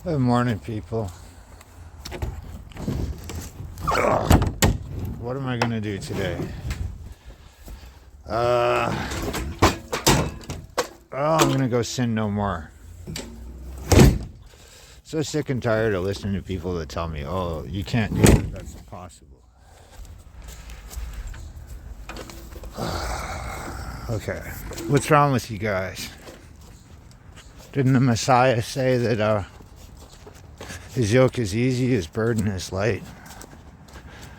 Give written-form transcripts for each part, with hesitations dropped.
Good morning, people. Ugh. What am I going to do today? I'm going to go sin no more. So sick and tired of listening to people that tell me, oh, you can't do it. That's impossible. Okay. What's wrong with you guys? Didn't the Messiah say that his yoke is easy, his burden is light?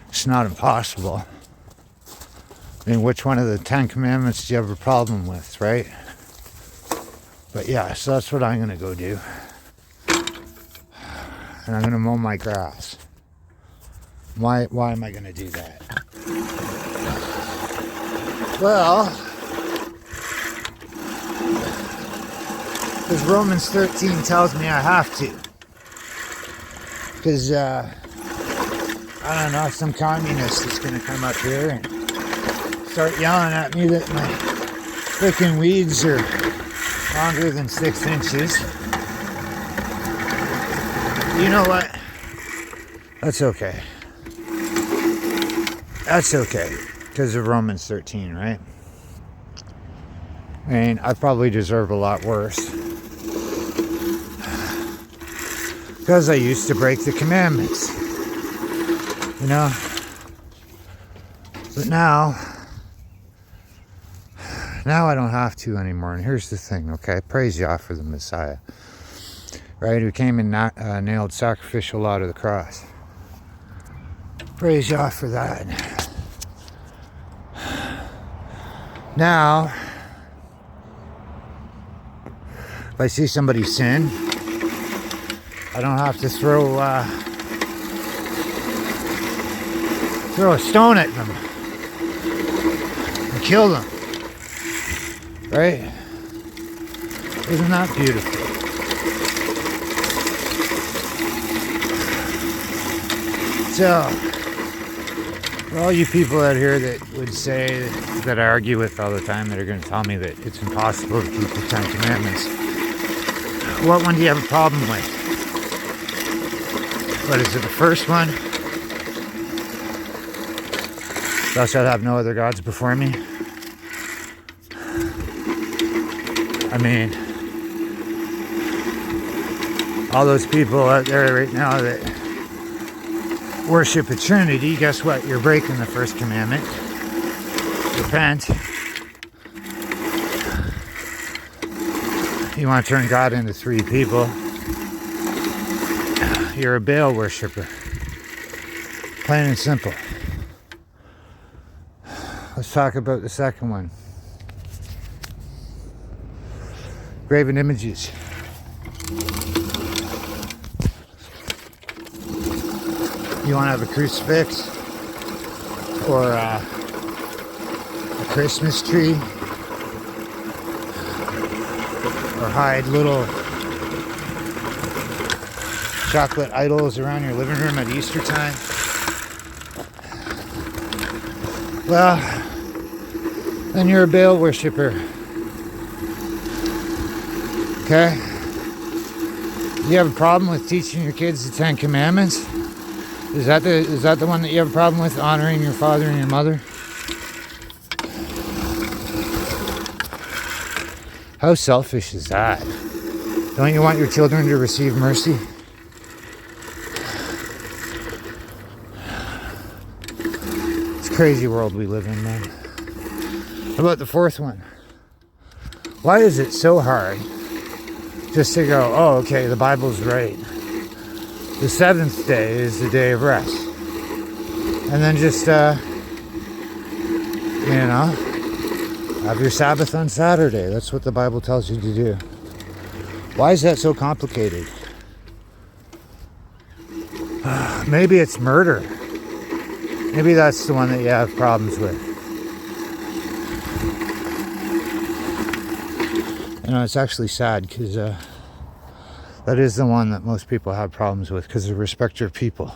It's not impossible. I mean, which one of the 10 commandments do you have a problem with, right? But yeah, so that's what I'm going to go do. And I'm going to mow my grass. Why am I going to do that? Well, because Romans 13 tells me I have to. Because, I don't know, some communist is going to come up here and start yelling at me that my freaking weeds are longer than 6 inches. You know what? That's okay. That's okay. Because of Romans 13, right? I mean, I probably deserve a lot worse. Because I used to break the commandments. You know? But now I don't have to anymore. And here's the thing, okay? Praise Yah for the Messiah. Right? Who came and nailed sacrificial law to the cross. Praise Yah for that. Now, if I see somebody sin, I don't have to throw a stone at them and kill them. Right? Isn't that beautiful? So, for all you people out here that would say, that I argue with all the time, that are going to tell me that it's impossible to keep the 10 Commandments, what one do you have a problem with? What is it, the first one? Thou shalt have no other gods before me. I mean, all those people out there right now that worship a Trinity, guess what? You're breaking the first commandment. Repent. You want to turn God into three people. You're a Baal worshiper. Plain and simple. Let's talk about the second one. Graven images. You want to have a crucifix or a Christmas tree or hide little chocolate idols around your living room at Easter time? Well, then you're a Baal worshiper. Okay? You have a problem with teaching your kids the 10 Commandments? Is that the one that you have a problem with, honoring your father and your mother? How selfish is that? Don't you want your children to receive mercy? It's a crazy world we live in, man. How about the fourth one? Why is it so hard just to go, oh, okay, the Bible's right. The seventh day is the day of rest. And then just, have your Sabbath on Saturday. That's what the Bible tells you to do. Why is that so complicated? Maybe it's murder. Maybe that's the one that you have problems with. You know, it's actually sad because that is the one that most people have problems with because of respect of people.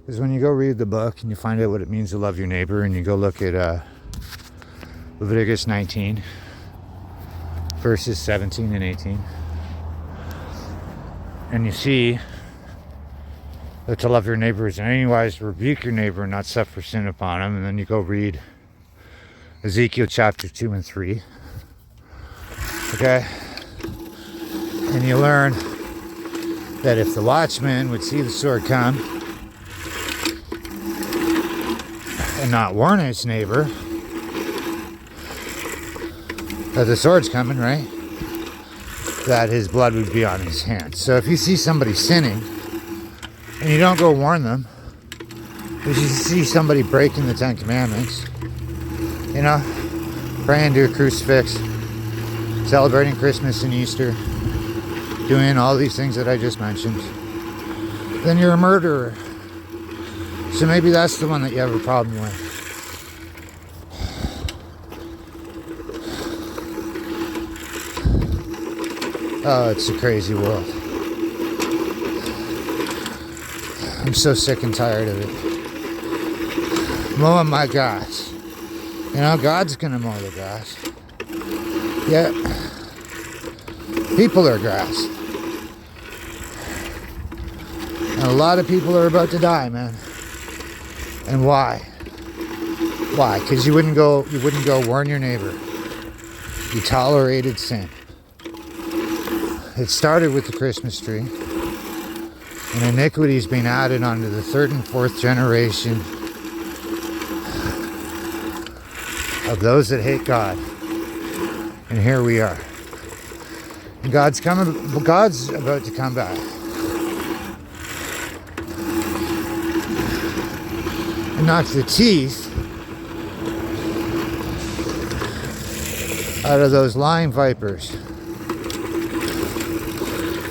Because when you go read the book and you find out what it means to love your neighbor, and you go look at Leviticus 19, verses 17 and 18, and you see that to love your neighbor is in any wise to rebuke your neighbor and not suffer sin upon him. And then you go read Ezekiel chapter 2 and 3. Okay? And you learn that if the watchman would see the sword come and not warn his neighbor that the sword's coming, right? That his blood would be on his hands. So if you see somebody sinning and you don't go warn them, if you see somebody breaking the 10 Commandments, you know, praying to a crucifix, celebrating Christmas and Easter, doing all these things that I just mentioned, then you're a murderer. So maybe that's the one that you have a problem with. Oh, it's a crazy world. I'm so sick and tired of it. Mowing my grass. You know, God's gonna mow the grass. Yeah. People are grass. And a lot of people are about to die, man. And why? Why? Because you wouldn't go warn your neighbor. You tolerated sin. It started with the Christmas tree. And iniquity is being added onto the third and fourth generation of those that hate God. And here we are. And God's about to come back. And knock the teeth out of those lying vipers.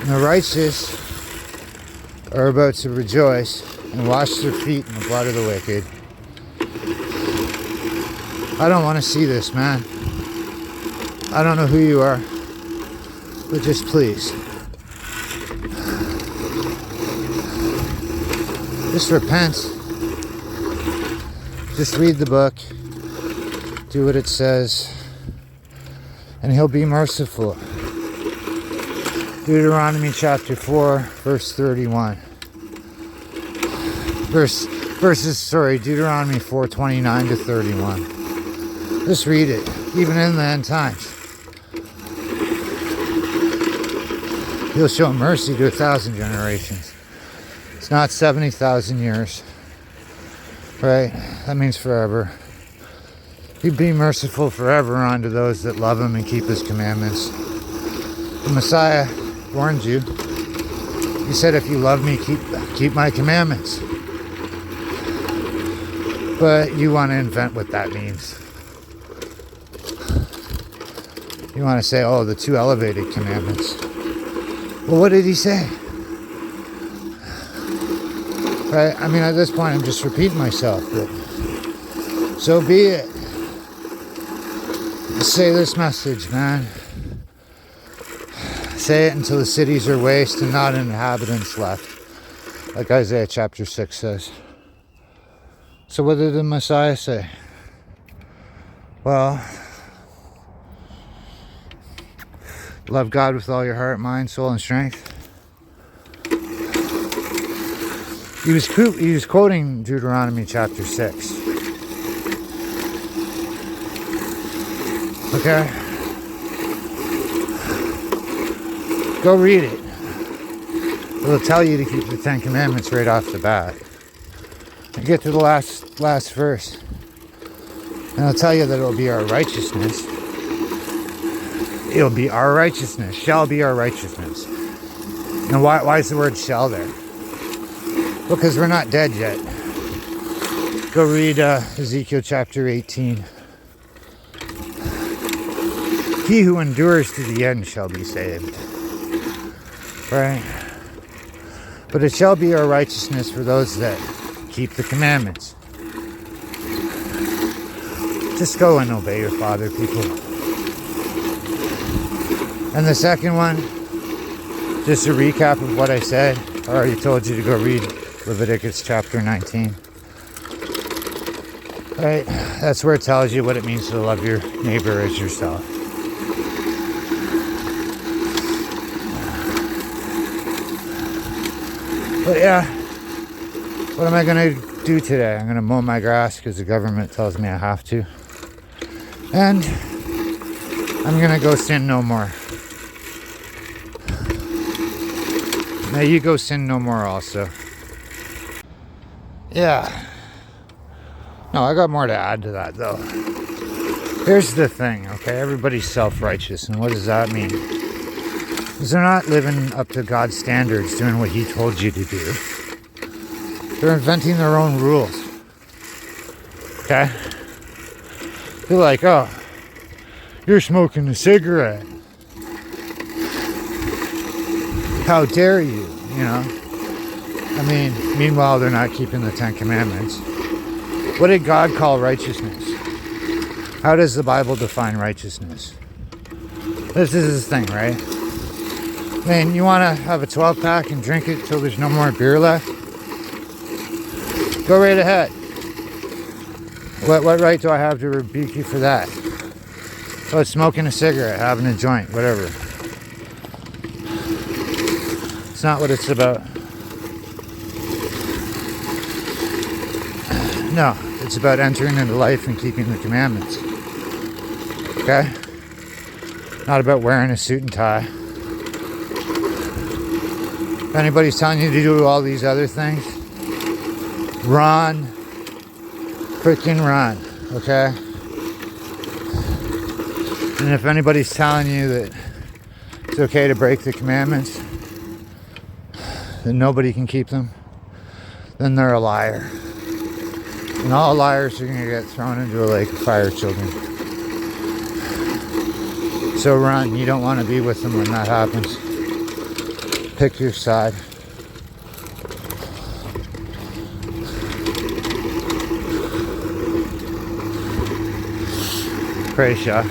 And the righteous are about to rejoice and wash their feet in the blood of the wicked. I don't want to see this, man. I don't know who you are, but just please. Just repent. Just read the book. Do what it says. And he'll be merciful. Deuteronomy chapter 4, verse 31. Deuteronomy 4, 29 to 31. Just read it, even in the end times. He'll show mercy to 1,000 generations. It's not 70,000 years. Right? That means forever. He'd be merciful forever unto those that love him and keep his commandments. The Messiah warned you. He said, if you love me, keep my commandments. But you want to invent what that means. You want to say, oh, the 2 elevated commandments. Well, what did he say? Right? I mean, at this point, I'm just repeating myself. But so be it. Say this message, man. Say it until the cities are waste and not inhabitants left. Like Isaiah chapter 6 says. So what did the Messiah say? Well, love God with all your heart, mind, soul, and strength. He was quoting Deuteronomy chapter 6. Okay? Go read it. It'll tell you to keep the 10 Commandments right off the bat. And get to the last verse. And it'll tell you that it'll be our righteousness. It'll be our righteousness. Shall be our righteousness. And why is the word shall there? Because we're not dead yet. Go read Ezekiel chapter 18. He who endures to the end shall be saved. Right? But it shall be our righteousness for those that keep the commandments. Just go and obey your father, people. And the second one, just a recap of what I said. I already told you to go read Leviticus chapter 19. Right? That's where it tells you what it means to love your neighbor as yourself. But yeah, what am I gonna do today? I'm gonna mow my grass because the government tells me I have to. And I'm gonna go sin no more. Now you go sin no more also. Yeah. No, I got more to add to that though. Here's the thing, okay? Everybody's self-righteous, and what does that mean? Because they're not living up to God's standards, doing what He told you to do. They're inventing their own rules. Okay? They're like, oh, you're smoking a cigarette. How dare you, you know? I mean, meanwhile, they're not keeping the 10 Commandments. What did God call righteousness? How does the Bible define righteousness? This is the thing, right? I mean, you want to have a 12-pack and drink it till there's no more beer left? Go right ahead. What right do I have to rebuke you for that? Oh, smoking a cigarette, having a joint, whatever. It's not what it's about. No, it's about entering into life and keeping the commandments. Okay? Not about wearing a suit and tie. If anybody's telling you to do all these other things, run. Freaking run. Okay? And if anybody's telling you that it's okay to break the commandments, that nobody can keep them, then they're a liar. And all liars are going to get thrown into a lake of fire, children. So run. You don't want to be with them when that happens. Pick your side. Praise Yah.